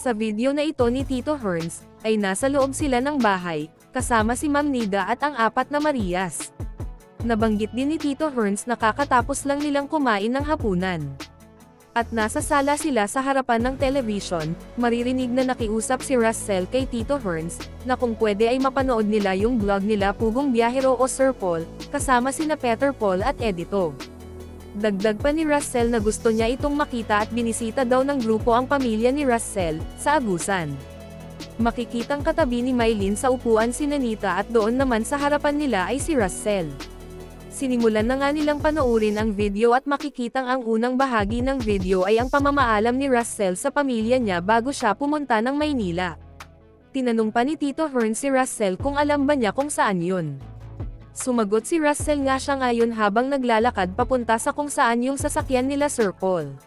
Sa video na ito ni Tito Herns, ay nasa loob sila ng bahay, kasama si Ma'am Nida at ang 4 na Marias. Nabanggit din ni Tito Herns na kakatapos lang nilang kumain ng hapunan. At nasa sala sila sa harapan ng television, maririnig na nakiusap si Russell kay Tito Herns, na kung pwede ay mapanood nila yung vlog nila Pugong Biyahero o Sir Paul, kasama sina Peter Paul at Edito. Dagdag pa ni Russell na gusto niya itong makita at binisita daw ng grupo ang pamilya ni Russell, sa Agusan. Makikitang katabi ni Mylene sa upuan si Nanita at doon naman sa harapan nila ay si Russell. Sinimulan na nga nilang panoorin ang video at makikitang ang unang bahagi ng video ay ang pamamaalam ni Russell sa pamilya niya bago siya pumunta ng Maynila. Tinanong pa ni Tito Herns si Russell kung alam ba niya kung saan yun. Sumagot si Russell nga siya ngayon habang naglalakad papunta sa kung saan yung sasakyan nila Sir Paul.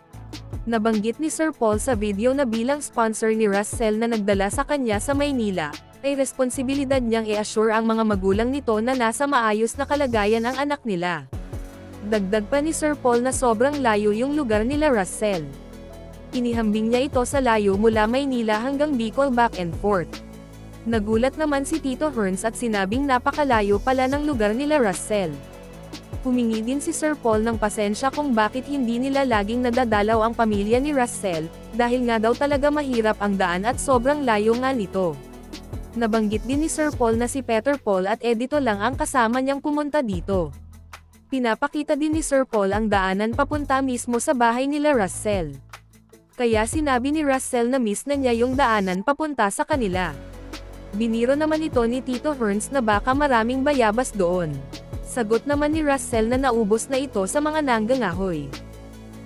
Nabanggit ni Sir Paul sa video na bilang sponsor ni Russell na nagdala sa kanya sa Maynila, ay responsibilidad niyang i-assure ang mga magulang nito na nasa maayos na kalagayan ang anak nila. Dagdag pa ni Sir Paul na sobrang layo yung lugar nila Russell. Inihambing niya ito sa layo mula Maynila hanggang Bicol back and forth. Nagulat naman si Tito Herns at sinabing napakalayo pala ng lugar nila Russell. Humingi din si Sir Paul ng pasensya kung bakit hindi nila laging nadadalaw ang pamilya ni Russell, dahil nga daw talaga mahirap ang daan at sobrang layo nga nito. Nabanggit din ni Sir Paul na si Peter Paul at Edito lang ang kasama niyang pumunta dito. Pinapakita din ni Sir Paul ang daanan papunta mismo sa bahay nila Russell. Kaya sinabi ni Russell na miss na niya yung daanan papunta sa kanila. Biniro naman ito ni Tito Herns na baka maraming bayabas doon. Sagot naman ni Russell na naubos na ito sa mga nanggangahoy.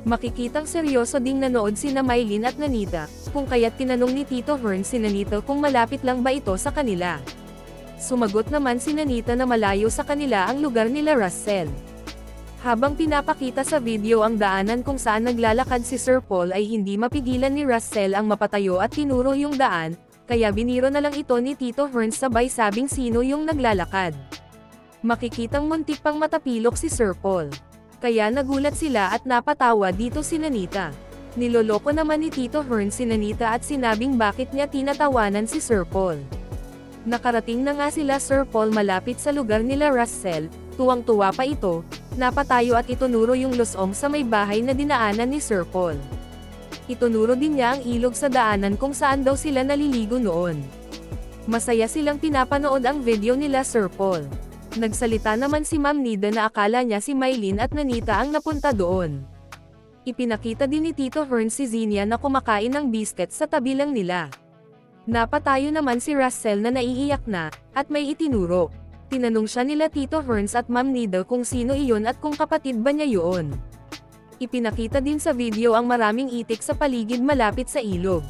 Makikitang seryoso ding nanood sina Mylene at Nanita, kung kaya't tinanong ni Tito Herns si Nanita kung malapit lang ba ito sa kanila. Sumagot naman si Nanita na malayo sa kanila ang lugar nila Russell. Habang pinapakita sa video ang daanan kung saan naglalakad si Sir Paul ay hindi mapigilan ni Russell ang mapatayo at tinuro yung daan, kaya biniro na lang ito ni Tito Herns sabay sabing sino yung naglalakad. Makikitang muntik pang matapilok si Sir Paul. Kaya nagulat sila at napatawa dito si Nanita. Niloloko naman ni Tito Herns si Nanita at sinabing bakit niya tinatawanan si Sir Paul. Nakarating na nga sila Sir Paul malapit sa lugar nila Russell, tuwang-tuwa pa ito, napatayo at itunuro yung losong sa may bahay na dinaanan ni Sir Paul. Itunuro din niya ang ilog sa daanan kung saan daw sila naliligo noon. Masaya silang pinapanood ang video nila Sir Paul. Nagsalita naman si Ma'am Nida na akala niya si Mylene at Nanita ang napunta doon. Ipinakita din ni Tito Herns si Zinia na kumakain ng biscuit sa tabi lang nila. Napatayo naman si Russell na naiiyak na, at may itinuro. Tinanong siya nila Tito Herns at Ma'am Nida kung sino iyon at kung kapatid ba niya yun. Ipinakita din sa video ang maraming itik sa paligid malapit sa ilog.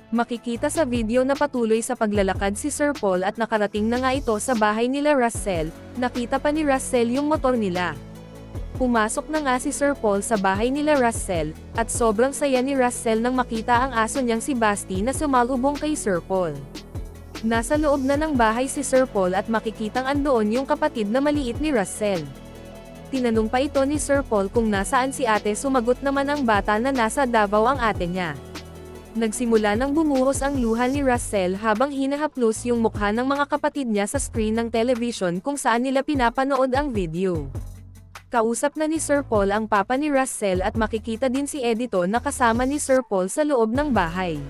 Makikita sa video na patuloy sa paglalakad si Sir Paul at nakarating na nga ito sa bahay nila Russell, nakita pa ni Russell yung motor nila. Pumasok na nga si Sir Paul sa bahay nila Russell, at sobrang saya ni Russell nang makita ang aso niyang si Basti na sumalubong kay Sir Paul. Nasa loob na ng bahay si Sir Paul at makikitang andoon yung kapatid na maliit ni Russell. Tinanong pa ito ni Sir Paul kung nasaan si ate, sumagot naman ang bata na nasa Davao ang ate niya. Nagsimula nang bumuhos ang luha ni Russell habang hinahaplos yung mukha ng mga kapatid niya sa screen ng television kung saan nila pinapanood ang video. Kausap na ni Sir Paul ang papa ni Russell at makikita din si Edito na kasama ni Sir Paul sa loob ng bahay.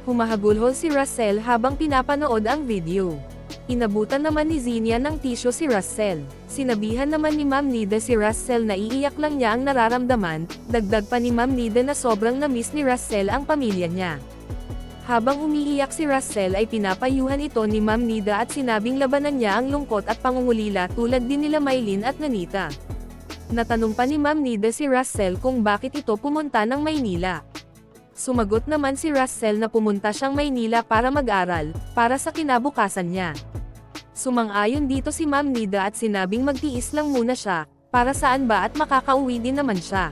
Humahagulhol si Russell habang pinapanood ang video. Inabutan naman ni Zinia ng tisyo si Russell. Sinabihan naman ni Ma'am Nida si Russell na iiyak lang niya ang nararamdaman, dagdag pa ni Ma'am Nida na sobrang na-miss ni Russell ang pamilya niya. Habang umiiyak si Russell ay pinapayuhan ito ni Ma'am Nida at sinabing labanan niya ang lungkot at pangungulila tulad din nila Mylene at Nanita. Natanong pa ni Ma'am Nida si Russell kung bakit ito pumunta ng Maynila. Sumagot naman si Russell na pumunta siyang Maynila para mag-aral, para sa kinabukasan niya. Sumang-ayon dito si Ma'am Nida at sinabing magtiis lang muna siya, para saan ba at makakauwi din naman siya.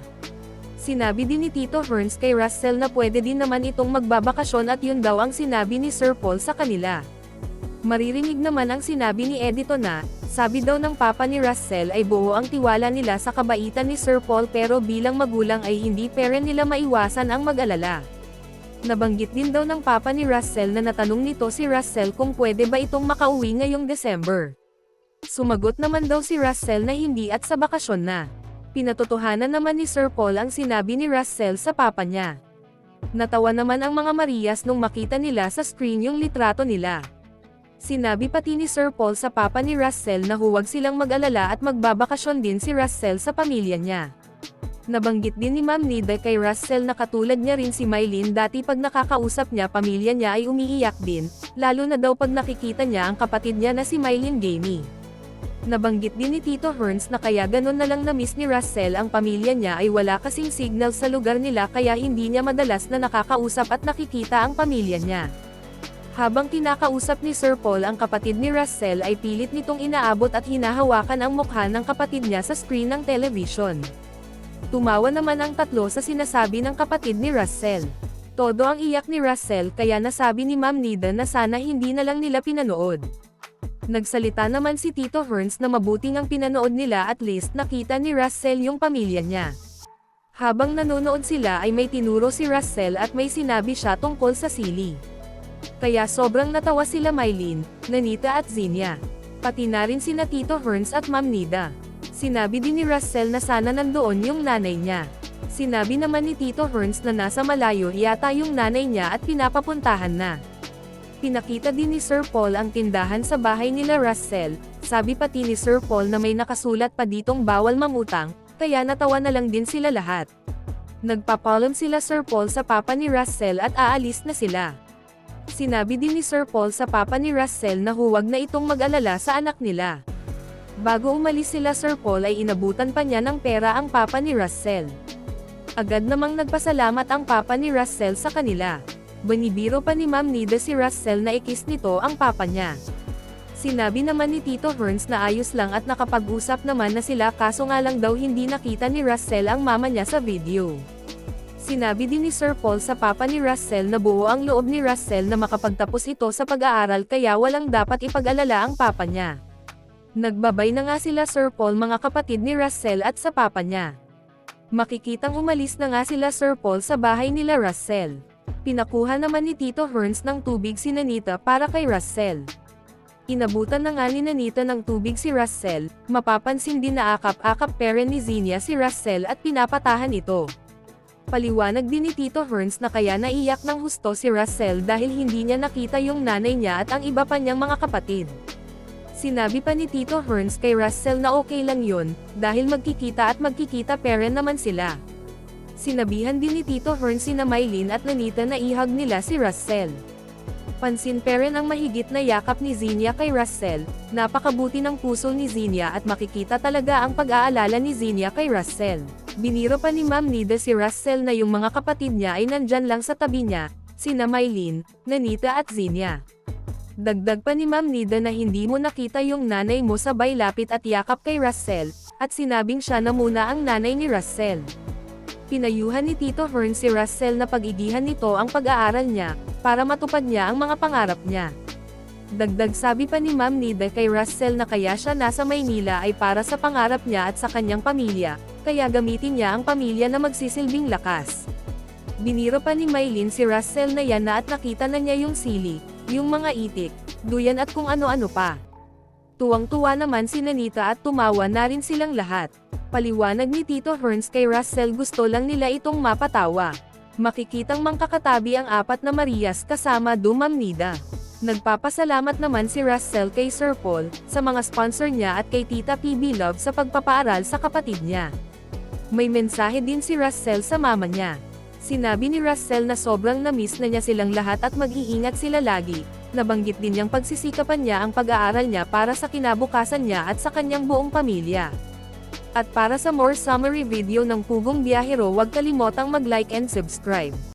Sinabi din ni Tito Herns kay Russell na pwede din naman itong magbabakasyon at yun daw ang sinabi ni Sir Paul sa kanila. Maririnig naman ang sinabi ni Edito na, sabi daw ng papa ni Russell ay buo ang tiwala nila sa kabaitan ni Sir Paul pero bilang magulang ay hindi pa rin nila maiwasan ang mag-alala. Nabanggit din daw ng papa ni Russell na natanong nito si Russell kung pwede ba itong makauwi ngayong December. Sumagot naman daw si Russell na hindi at sa bakasyon na. Pinatotohanan naman ni Sir Paul ang sinabi ni Russell sa papa niya. Natawa naman ang mga Marias nung makita nila sa screen yung litrato nila. Sinabi pati ni Sir Paul sa papa ni Russell na huwag silang mag-alala at magbabakasyon din si Russell sa pamilya niya. Nabanggit din ni Ma'am Nida kay Russell na katulad niya rin si Mylene dati pag nakakausap niya pamilya niya ay umiiyak din, lalo na daw pag nakikita niya ang kapatid niya na si Mylene Gamey. Nabanggit din ni Tito Hearns na kaya ganun na lang na-miss ni Russell ang pamilya niya ay wala kasing signal sa lugar nila kaya hindi niya madalas na nakakausap at nakikita ang pamilya niya. Habang kinakausap ni Sir Paul ang kapatid ni Russell ay pilit nitong inaabot at hinahawakan ang mukha ng kapatid niya sa screen ng television. Tumawa naman ang tatlo sa sinasabi ng kapatid ni Russell. Todo ang iyak ni Russell kaya nasabi ni Ma'am Nida na sana hindi na lang nila pinanood. Nagsalita naman si Tito Hearns na mabuting ang pinanood nila at least nakita ni Russell yung pamilya niya. Habang nanonood sila ay may tinuro si Russell at may sinabi siya tungkol sa sili. Kaya sobrang natawa sila Mylene, Nanita at Zinia. Pati na rin sina Tito Hearns at Ma'am Nida. Sinabi din ni Russell na sana nandoon yung nanay niya. Sinabi naman ni Tito Hearns na nasa malayo yata yung nanay niya at pinapapuntahan na. Pinakita din ni Sir Paul ang tindahan sa bahay nila Russell, sabi pati ni Sir Paul na may nakasulat pa ditong bawal mangutang, kaya natawa na lang din sila lahat. Nagpapaalam sila Sir Paul sa papa ni Russell at aalis na sila. Sinabi din ni Sir Paul sa papa ni Russell na huwag na itong mag-alala sa anak nila. Bago umalis sila Sir Paul ay inabutan pa niya ng pera ang papa ni Russell. Agad namang nagpasalamat ang papa ni Russell sa kanila. Binibiro pa ni Ma'am Nida si Russell na ikis nito ang papa niya. Sinabi naman ni Tito Hearns na ayos lang at nakapag-usap naman na sila kaso nga lang daw hindi nakita ni Russell ang mama niya sa video. Sinabi din ni Sir Paul sa papa ni Russell na buo ang loob ni Russell na makapagtapos ito sa pag-aaral kaya walang dapat ipag-alala ang papa niya. Nagbabay na nga sila Sir Paul mga kapatid ni Russell at sa papa niya. Makikitang umalis na nga sila Sir Paul sa bahay nila Russell. Pinakuha naman ni Tito Hearns ng tubig si Nanita para kay Russell. Inabutan na nga ni Nanita ng tubig si Russell, mapapansin din na akap-akap peren ni Zinia si Russell at pinapatahan ito. Paliwanag din ni Tito Hearns na kaya naiyak ng husto si Russell dahil hindi niya nakita yung nanay niya at ang iba pa niyang mga kapatid. Sinabi pa ni Tito Hearns kay Russell na okay lang yun, dahil magkikita peren naman sila. Sinabihan din ni Tito Hearns sina Mylene at Nanita na ihag nila si Russell. Pansin peren ang mahigit na yakap ni Zinia kay Russell, napakabuti ng puso ni Zinia at makikita talaga ang pag-aalala ni Zinia kay Russell. Biniro pa ni Ma'am Nida si Russell na yung mga kapatid niya ay nandyan lang sa tabi niya, sina Mylene, Nanita at Zinia. Dagdag pa ni Ma'am Nida na hindi mo nakita yung nanay mo sabay lapit at yakap kay Russell, at sinabing siya na muna ang nanay ni Russell. Pinayuhan ni Tito Hearns si Russell na pag-igihan nito ang pag-aaral niya, para matupad niya ang mga pangarap niya. Dagdag sabi pa ni Ma'am Nida kay Russell na kaya siya nasa Maynila ay para sa pangarap niya at sa kanyang pamilya, kaya gamitin niya ang pamilya na magsisilbing lakas. Biniro pa ni Mylene si Russell na yan na at nakita na niya yung sili, yung mga itik, duyan at kung ano-ano pa. Tuwang-tuwa naman si Nanita at tumawa na rin silang lahat. Paliwanag ni Tito Hearns kay Russell gusto lang nila itong mapatawa. Makikitang mangkakatabi ang apat na Marias kasama Ma'am Nida. Nagpapasalamat naman si Russell kay Sir Paul, sa mga sponsor niya at kay Tita PB Love sa pagpapaaral sa kapatid niya. May mensahe din si Russell sa mama niya. Sinabi ni Russell na sobrang na-miss na niya silang lahat at mag-iingat sila lagi. Nabanggit din niyang pagsisikapan niya ang pag-aaral niya para sa kinabukasan niya at sa kanyang buong pamilya. At para sa more summary video ng Pugong Biyahero huwag kalimotang mag-like and subscribe.